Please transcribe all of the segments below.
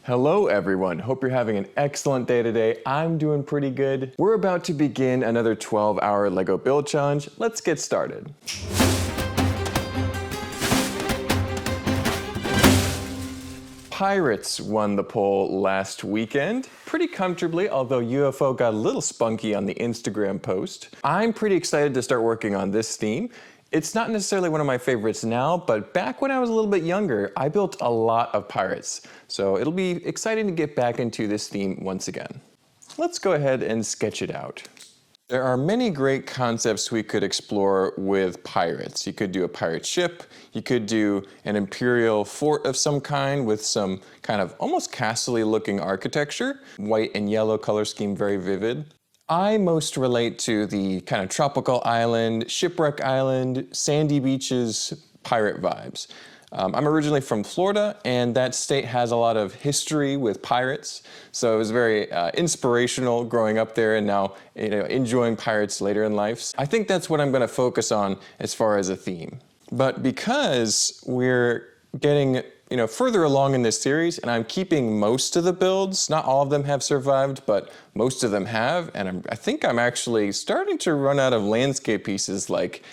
Hello everyone, hope you're having an excellent day today. I'm doing pretty good. We're about to begin another 12-hour LEGO build challenge. Let's get started. Pirates won the poll last weekend, pretty comfortably, although UFO got a little spunky on the Instagram post. I'm pretty excited to start working on this theme. It's not necessarily one of my favorites now, but back when I was a little bit younger, I built a lot of pirates. So it'll be exciting to get back into this theme once again. Let's go ahead and sketch it out. There are many great concepts we could explore with pirates. You could do a pirate ship, you could do an imperial fort of some kind with some kind of almost castle-y looking architecture. White and yellow color scheme, very vivid. I most relate to the kind of tropical island, shipwreck island, sandy beaches, pirate vibes. I'm originally from Florida, and that state has a lot of history with pirates, so it was very inspirational growing up there and now enjoying pirates later in life. I think that's what I'm going to focus on as far as a theme. But because we're getting further along in this series, and I'm keeping most of the builds. Not all of them have survived, but most of them have, and I think I'm actually starting to run out of landscape pieces like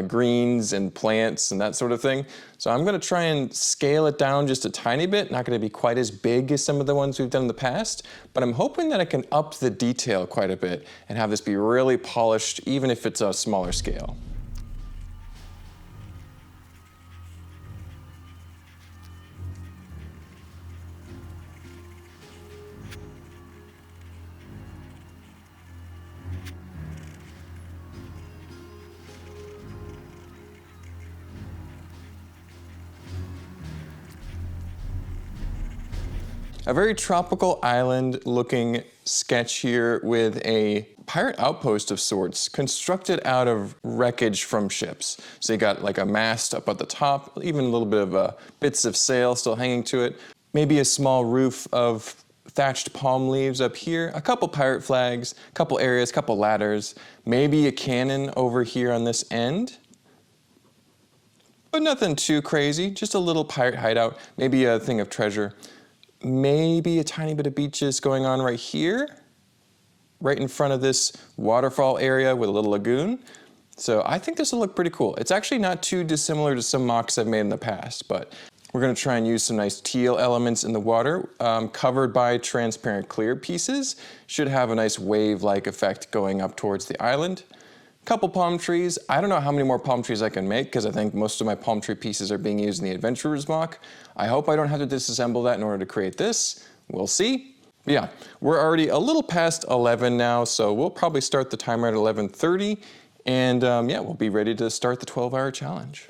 greens and plants and that sort of thing. So I'm going to try and scale it down just a tiny bit. Not going to be quite as big as some of the ones we've done in the past, but I'm hoping that I can up the detail quite a bit and have this be really polished, even if it's a smaller scale. A very tropical island looking sketch here with a pirate outpost of sorts constructed out of wreckage from ships. So you got like a mast up at the top, even a little bit of bits of sail still hanging to it, maybe a small roof of thatched palm leaves up here, a couple pirate flags, a couple areas, a couple ladders, maybe a cannon over here on this end. But nothing too crazy, just a little pirate hideout, maybe a thing of treasure. Maybe a tiny bit of beaches going on right here, right in front of this waterfall area with a little lagoon. So I think this will look pretty cool. It's actually not too dissimilar to some mocks I've made in the past, but we're going to try and use some nice teal elements in the water, covered by transparent clear pieces. Should have a nice wave-like effect going up towards the island. Couple palm trees. I don't know how many more palm trees I can make because I think most of my palm tree pieces are being used in the Adventurers mock. I hope I don't have to disassemble that in order to create this. We'll see. But yeah, we're already a little past 11 now, so we'll probably start the timer at 11:30, and yeah, we'll be ready to start the 12-hour challenge.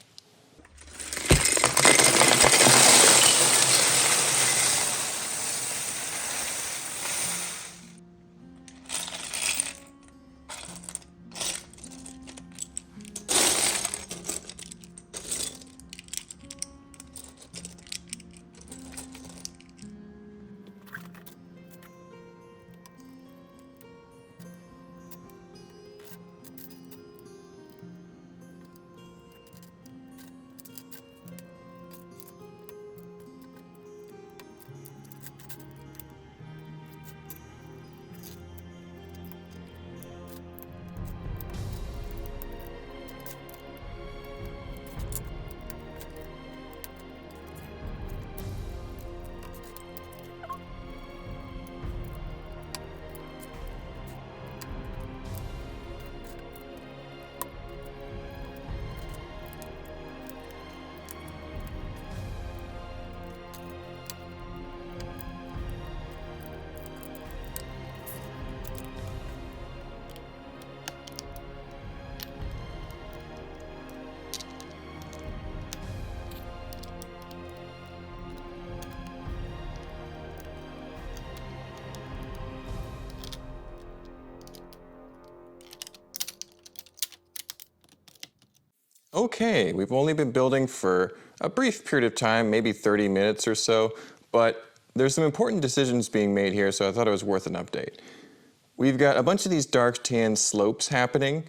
Okay, we've only been building for a brief period of time, maybe 30 minutes or so, but there's some important decisions being made here, so I thought it was worth an update. We've got a bunch of these dark tan slopes happening.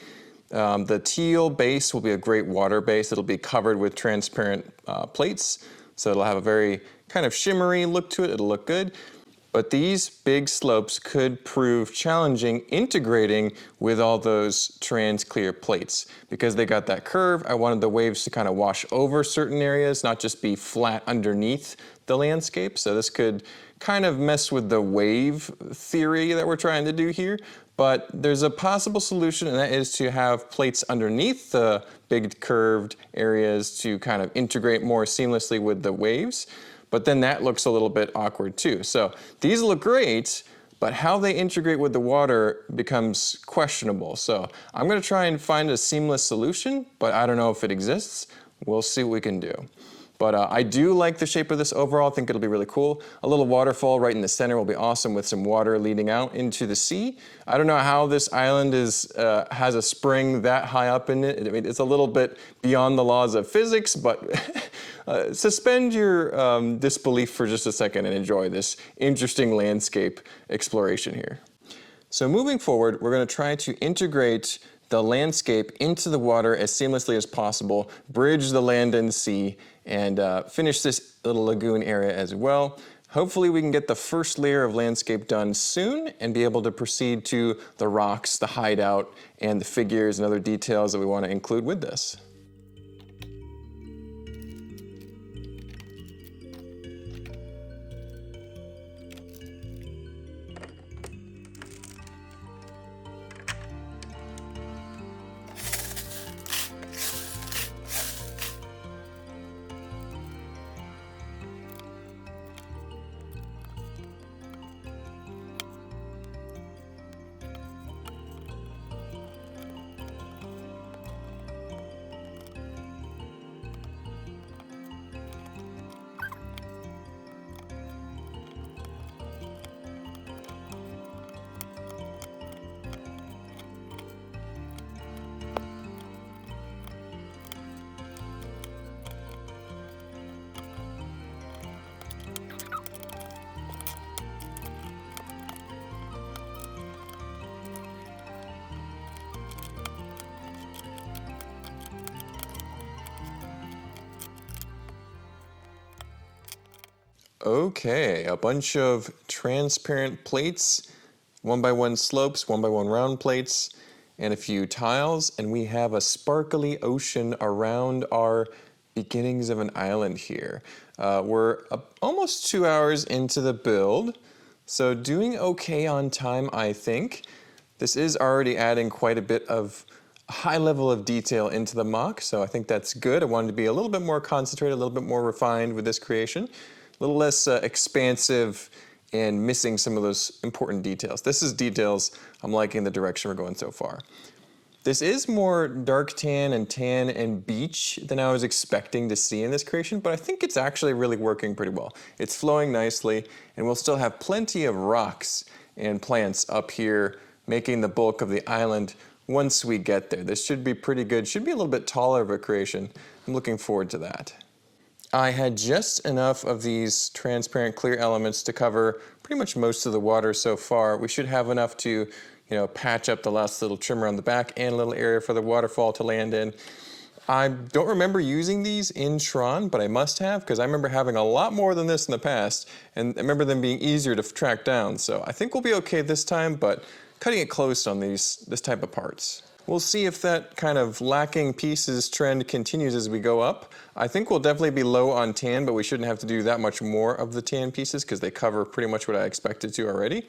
The teal base will be a great water base. It'll be covered with transparent plates. So it'll have a very kind of shimmery look to it. It'll look good. But these big slopes could prove challenging integrating with all those trans clear plates. Because they got that curve, I wanted the waves to kind of wash over certain areas, not just be flat underneath the landscape. So this could kind of mess with the wave theory that we're trying to do here. But there's a possible solution, and that is to have plates underneath the big curved areas to kind of integrate more seamlessly with the waves. But then that looks a little bit awkward too. So these look great, but how they integrate with the water becomes questionable. So I'm gonna try and find a seamless solution, but I don't know if it exists. We'll see what we can do. But I do like the shape of this overall. I think it'll be really cool. A little waterfall right in the center will be awesome with some water leading out into the sea. I don't know how this island is has a spring that high up in it. I mean, it's a little bit beyond the laws of physics, but suspend your disbelief for just a second and enjoy this interesting landscape exploration here. So moving forward, we're going to try to integrate the landscape into the water as seamlessly as possible, bridge the land and sea, and finish this little lagoon area as well. Hopefully we can get the first layer of landscape done soon and be able to proceed to the rocks, the hideout, and the figures and other details that we want to include with this. Okay, a bunch of transparent plates, 1x1 slopes, 1x1 round plates, and a few tiles, and we have a sparkly ocean around our beginnings of an island here. We're almost 2 hours into the build, so doing okay on time, I think. This is already adding quite a bit of a high level of detail into the mock, so I think that's good. I wanted to be a little bit more concentrated, a little bit more refined with this creation. A little less expansive and missing some of those important details. This is details I'm liking the direction we're going so far. This is more dark tan and beach than I was expecting to see in this creation, but I think it's actually really working pretty well. It's flowing nicely, and we'll still have plenty of rocks and plants up here, making the bulk of the island once we get there. This should be pretty good. Should be a little bit taller of a creation. I'm looking forward to that. I had just enough of these transparent clear elements to cover pretty much most of the water so far. We should have enough to, patch up the last little trimmer on the back and a little area for the waterfall to land in. I don't remember using these in Tron, but I must have, because I remember having a lot more than this in the past, and I remember them being easier to track down. So I think we'll be okay this time, but cutting it close on this type of parts. We'll see if that kind of lacking pieces trend continues as we go up. I think we'll definitely be low on tan, but we shouldn't have to do that much more of the tan pieces because they cover pretty much what I expected to already.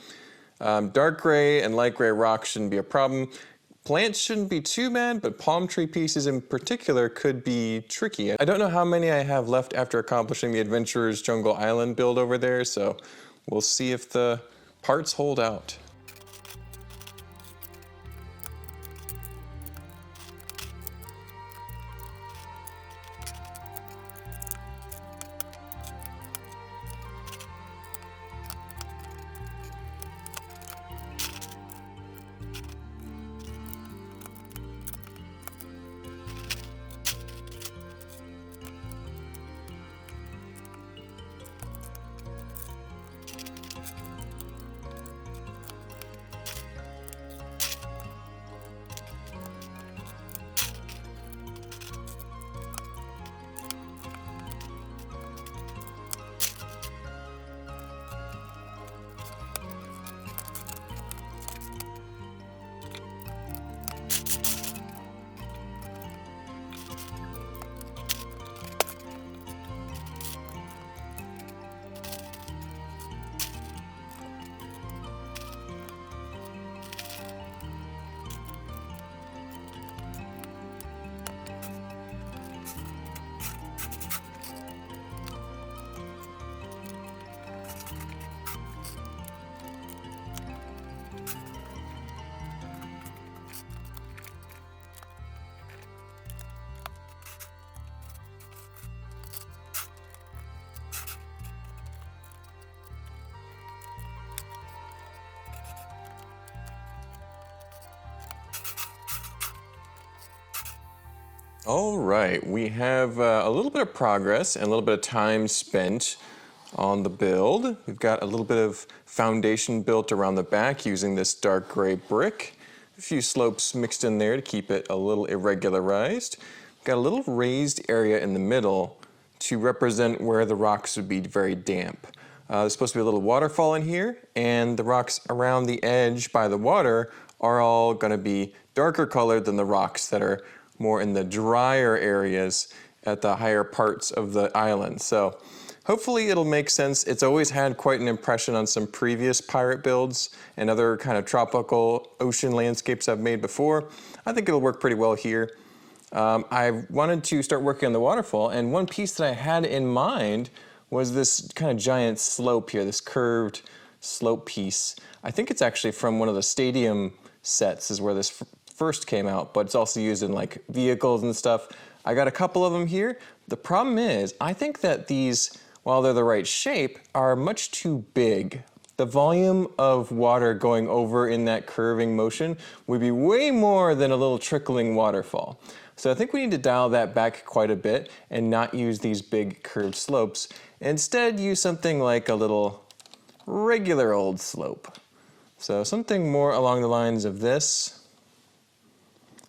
Dark gray and light gray rocks shouldn't be a problem. Plants shouldn't be too bad, but palm tree pieces in particular could be tricky. I don't know how many I have left after accomplishing the Adventurer's Jungle Island build over there, so we'll see if the parts hold out. All right, we have a little bit of progress and a little bit of time spent on the build. We've got a little bit of foundation built around the back using this dark gray brick. A few slopes mixed in there to keep it a little irregularized. We've got a little raised area in the middle to represent where the rocks would be very damp. There's supposed to be a little waterfall in here, and the rocks around the edge by the water are all going to be darker colored than the rocks that are more in the drier areas at the higher parts of the island. So hopefully it'll make sense. It's always had quite an impression on some previous pirate builds and other kind of tropical ocean landscapes I've made before. I think it'll work pretty well here. I wanted to start working on the waterfall, and one piece that I had in mind was this kind of giant slope here, this curved slope piece. I think it's actually from one of the stadium sets is where this first came out, but it's also used in like vehicles and stuff. I got a couple of them here. The problem is, I think that these, while they're the right shape, are much too big. The volume of water going over in that curving motion would be way more than a little trickling waterfall. So I think we need to dial that back quite a bit and not use these big curved slopes. Instead, use something like a little regular old slope. So something more along the lines of this,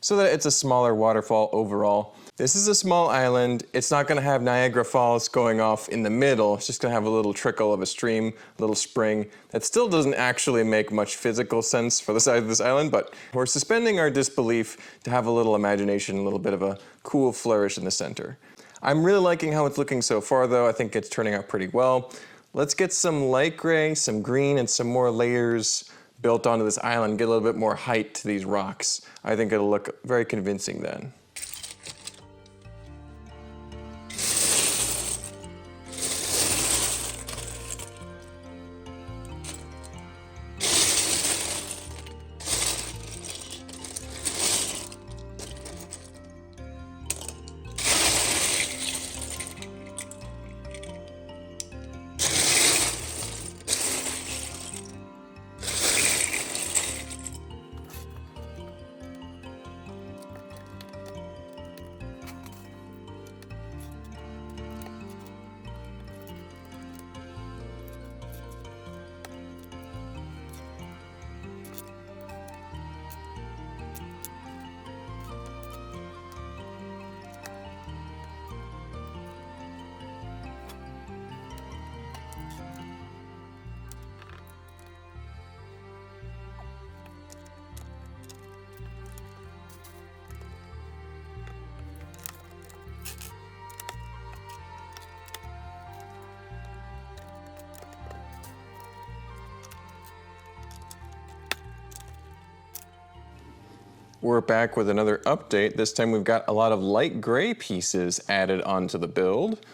so that it's a smaller waterfall overall. This is a small island. It's not gonna have Niagara Falls going off in the middle. It's just gonna have a little trickle of a stream, a little spring. That still doesn't actually make much physical sense for the size of this island, but we're suspending our disbelief to have a little imagination, a little bit of a cool flourish in the center. I'm really liking how it's looking so far though. I think it's turning out pretty well. Let's get some light gray, some green, and some more layers built onto this island, get a little bit more height to these rocks. I think it'll look very convincing then. We're back with another update. This time we've got a lot of light gray pieces added onto the build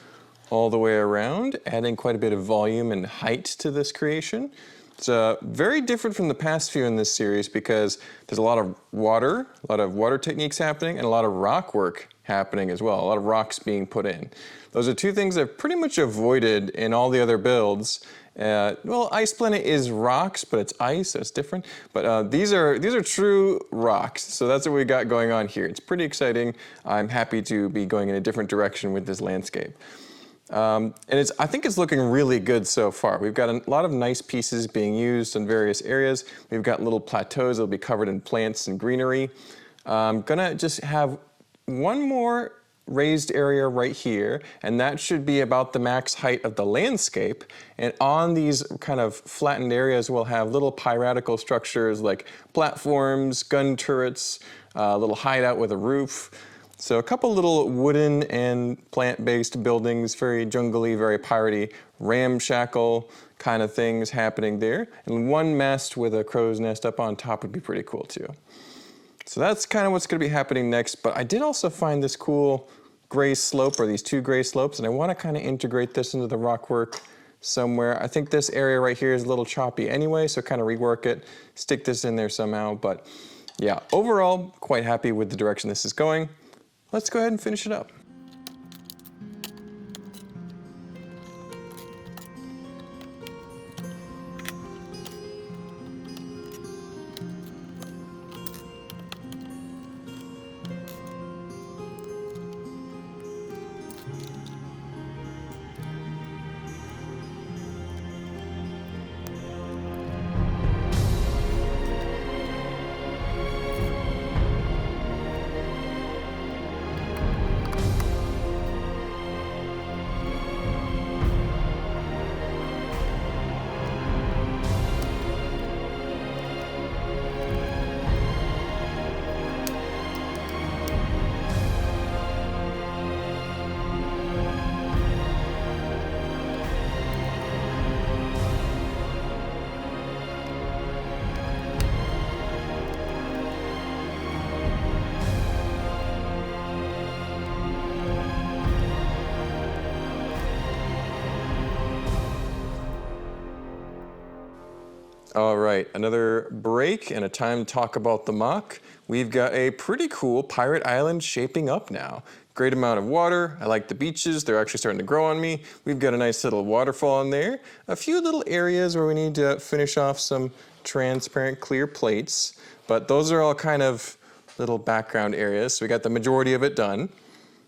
all the way around, adding quite a bit of volume and height to this creation. It's very different from the past few in this series because there's a lot of water techniques happening, and a lot of rock work happening as well, a lot of rocks being put in. Those are two things I've pretty much avoided in all the other builds. Well, Ice Planet is rocks, but it's ice, so it's different. But these are true rocks, so that's what we got going on here. It's pretty exciting. I'm happy to be going in a different direction with this landscape. And I think it's looking really good so far. We've got a lot of nice pieces being used in various areas. We've got little plateaus that'll be covered in plants and greenery. I'm gonna just have one more raised area right here, and that should be about the max height of the landscape. And on these kind of flattened areas, we'll have little piratical structures like platforms, gun turrets, a little hideout with a roof. So a couple little wooden and plant-based buildings, very jungly, very piratey, ramshackle kind of things happening there. And one mast with a crow's nest up on top would be pretty cool too. So that's kind of what's going to be happening next, but I did also find this cool gray slope, or these two gray slopes, and I want to kind of integrate this into the rock work somewhere. I think this area right here is a little choppy anyway, so kind of rework it, stick this in there somehow. But yeah, overall, quite happy with the direction this is going. Let's go ahead and finish it up. All right, another break and a time to talk about the mock. We've got a pretty cool Pirate Island shaping up now. Great amount of water. I like the beaches. They're actually starting to grow on me. We've got a nice little waterfall in there. A few little areas where we need to finish off some transparent clear plates, but those are all kind of little background areas. So we got the majority of it done.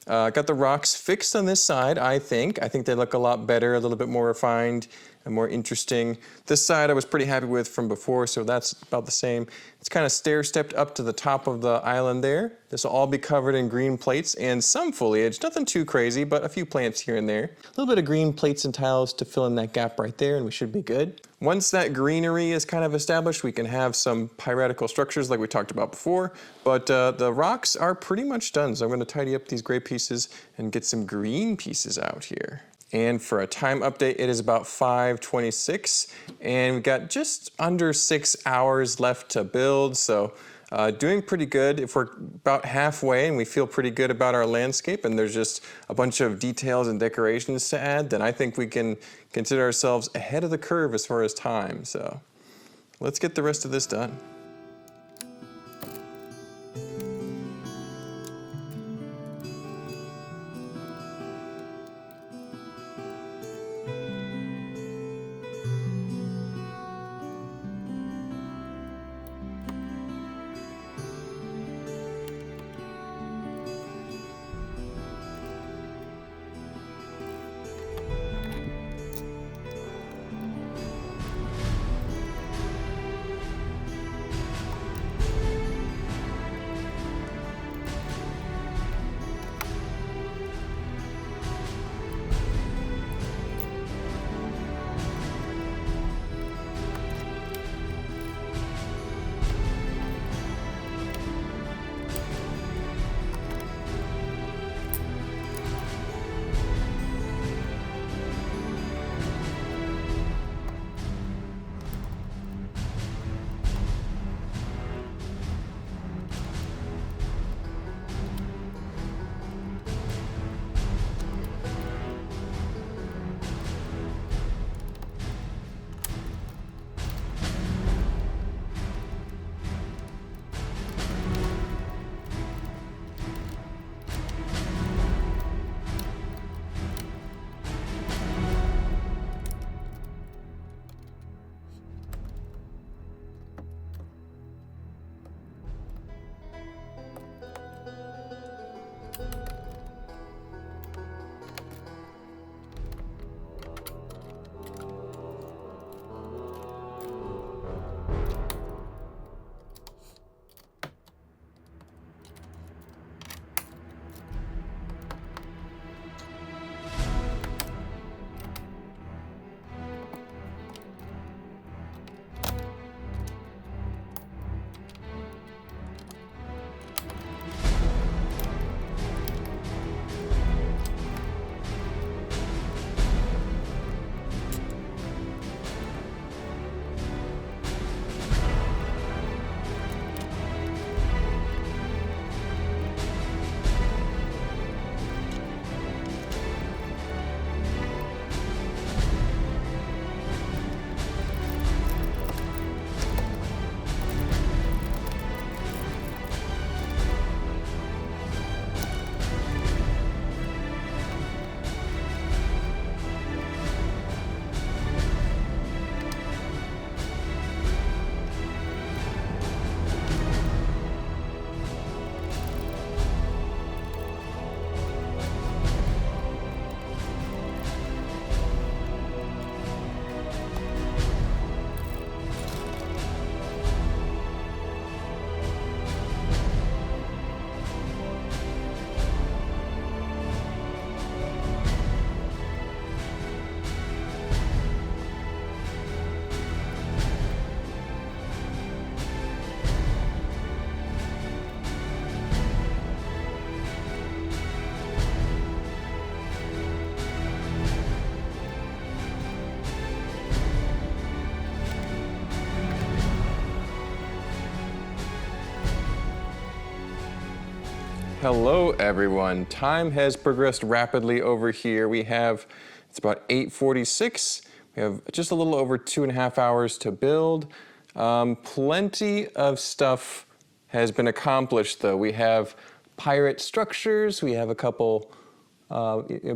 Got the rocks fixed on this side, I think. I think they look a lot better, a little bit more refined and more interesting. This side I was pretty happy with from before, so that's about the same. It's kind of stair-stepped up to the top of the island there. This will all be covered in green plates and some foliage. Nothing too crazy, but a few plants here and there. A little bit of green plates and tiles to fill in that gap right there, and we should be good. Once that greenery is kind of established, we can have some piratical structures like we talked about before, but the rocks are pretty much done, so I'm going to tidy up these gray pieces and get some green pieces out here. And for a time update, it is about 5:26, and we've got just under 6 hours left to build, so doing pretty good. If we're about halfway and we feel pretty good about our landscape and there's just a bunch of details and decorations to add, then I think we can consider ourselves ahead of the curve as far as time. So let's get the rest of this done. Hello everyone. Time has progressed rapidly over here. It's about 8:46. We have just a little over 2.5 hours to build. Plenty of stuff has been accomplished though. We have pirate structures, we have a couple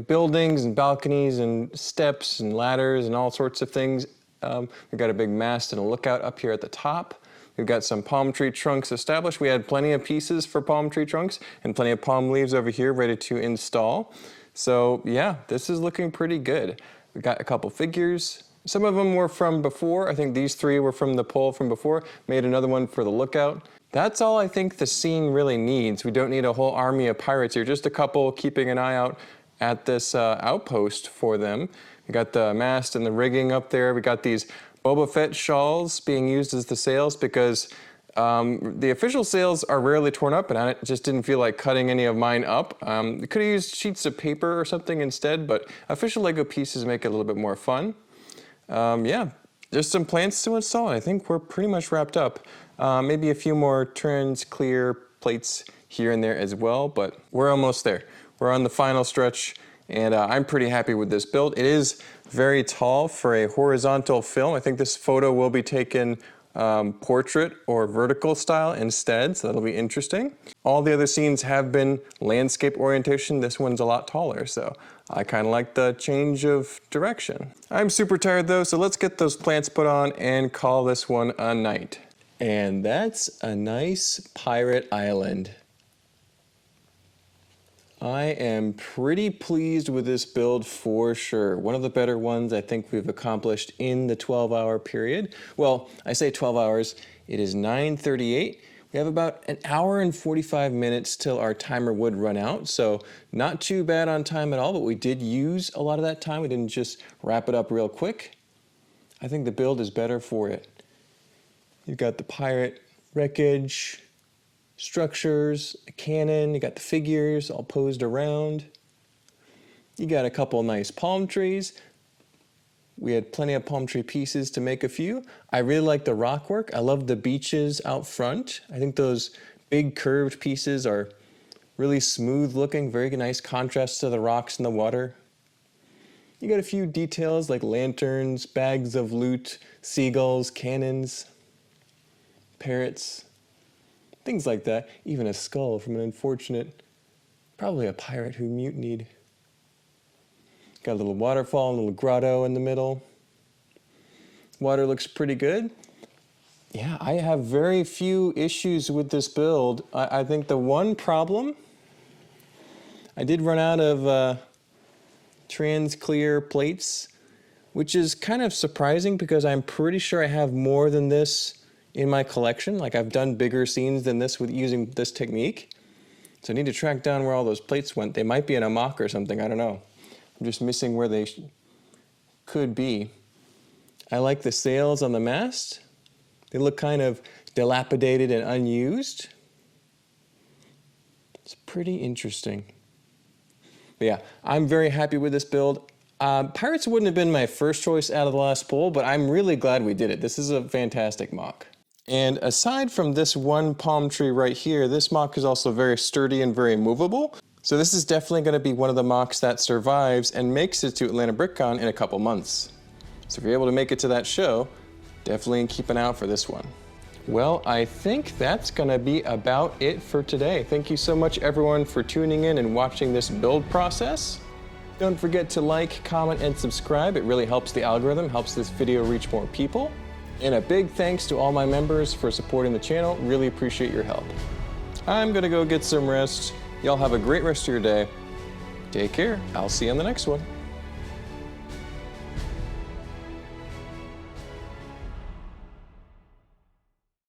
buildings and balconies and steps and ladders and all sorts of things. We've got a big mast and a lookout up here at the top. We've got some palm tree trunks established. We had plenty of pieces for palm tree trunks and plenty of palm leaves over here ready to install. So yeah, this is looking pretty good. We've got a couple figures. Some of them were from before. I think these 3 were from the pole from before. Made another one for the lookout. That's all I think the scene really needs. We don't need a whole army of pirates here, just a couple keeping an eye out at this outpost for them. We got the mast and the rigging up there. We got these Boba Fett shawls being used as the sails because the official sails are rarely torn up, and I just didn't feel like cutting any of mine up. We could have used sheets of paper or something instead, but official Lego pieces make it a little bit more fun. Yeah, just some plants to install. I think we're pretty much wrapped up. Maybe a few more turns, clear plates here and there as well, but we're almost there. We're on the final stretch, and I'm pretty happy with this build. It is very tall for a horizontal film. I think this photo will be taken portrait or vertical style instead, so that'll be interesting. All the other scenes have been landscape orientation. This one's a lot taller, so I kind of like the change of direction. I'm super tired though, so let's get those plants put on and call this one a night. And that's a nice pirate island. I am pretty pleased with this build for sure. One of the better ones I think we've accomplished in the 12-hour period. Well, I say 12 hours, it is 9:38. We have about an hour and 45 minutes till our timer would run out, so not too bad on time at all, but we did use a lot of that time. We didn't just wrap it up real quick. I think the build is better for it. You've got the pirate wreckage, structures, a cannon, you got the figures all posed around. You got a couple nice palm trees. We had plenty of palm tree pieces to make a few. I really like the rock work. I love the beaches out front. I think those big curved pieces are really smooth looking, very nice contrast to the rocks and the water. You got a few details like lanterns, bags of loot, seagulls, cannons, parrots, things like that. Even a skull from an unfortunate, probably a pirate who mutinied. Got a little waterfall, a little grotto in the middle. Water looks pretty good. Yeah, I have very few issues with this build. I think the one problem, I did run out of trans clear plates, which is kind of surprising because I'm pretty sure I have more than this in my collection. Like I've done bigger scenes than this with using this technique. So I need to track down where all those plates went. They might be in a mock or something, I don't know. I'm just missing where they could be. I like the sails on the mast. They look kind of dilapidated and unused. It's pretty interesting. But yeah, I'm very happy with this build. Pirates wouldn't have been my first choice out of the last poll, but I'm really glad we did it. This is a fantastic mock. And aside from this one palm tree right here, this mock is also very sturdy and very movable. So this is definitely going to be one of the mocks that survives and makes it to Atlanta BrickCon in a couple months. So if you're able to make it to that show, definitely keep an eye out for this one. Well, I think that's going to be about it for today. Thank you so much everyone for tuning in and watching this build process. Don't forget to like, comment, and subscribe. It really helps the algorithm, helps this video reach more people. And a big thanks to all my members for supporting the channel. Really appreciate your help. I'm going to go get some rest. Y'all have a great rest of your day. Take care. I'll see you on the next one.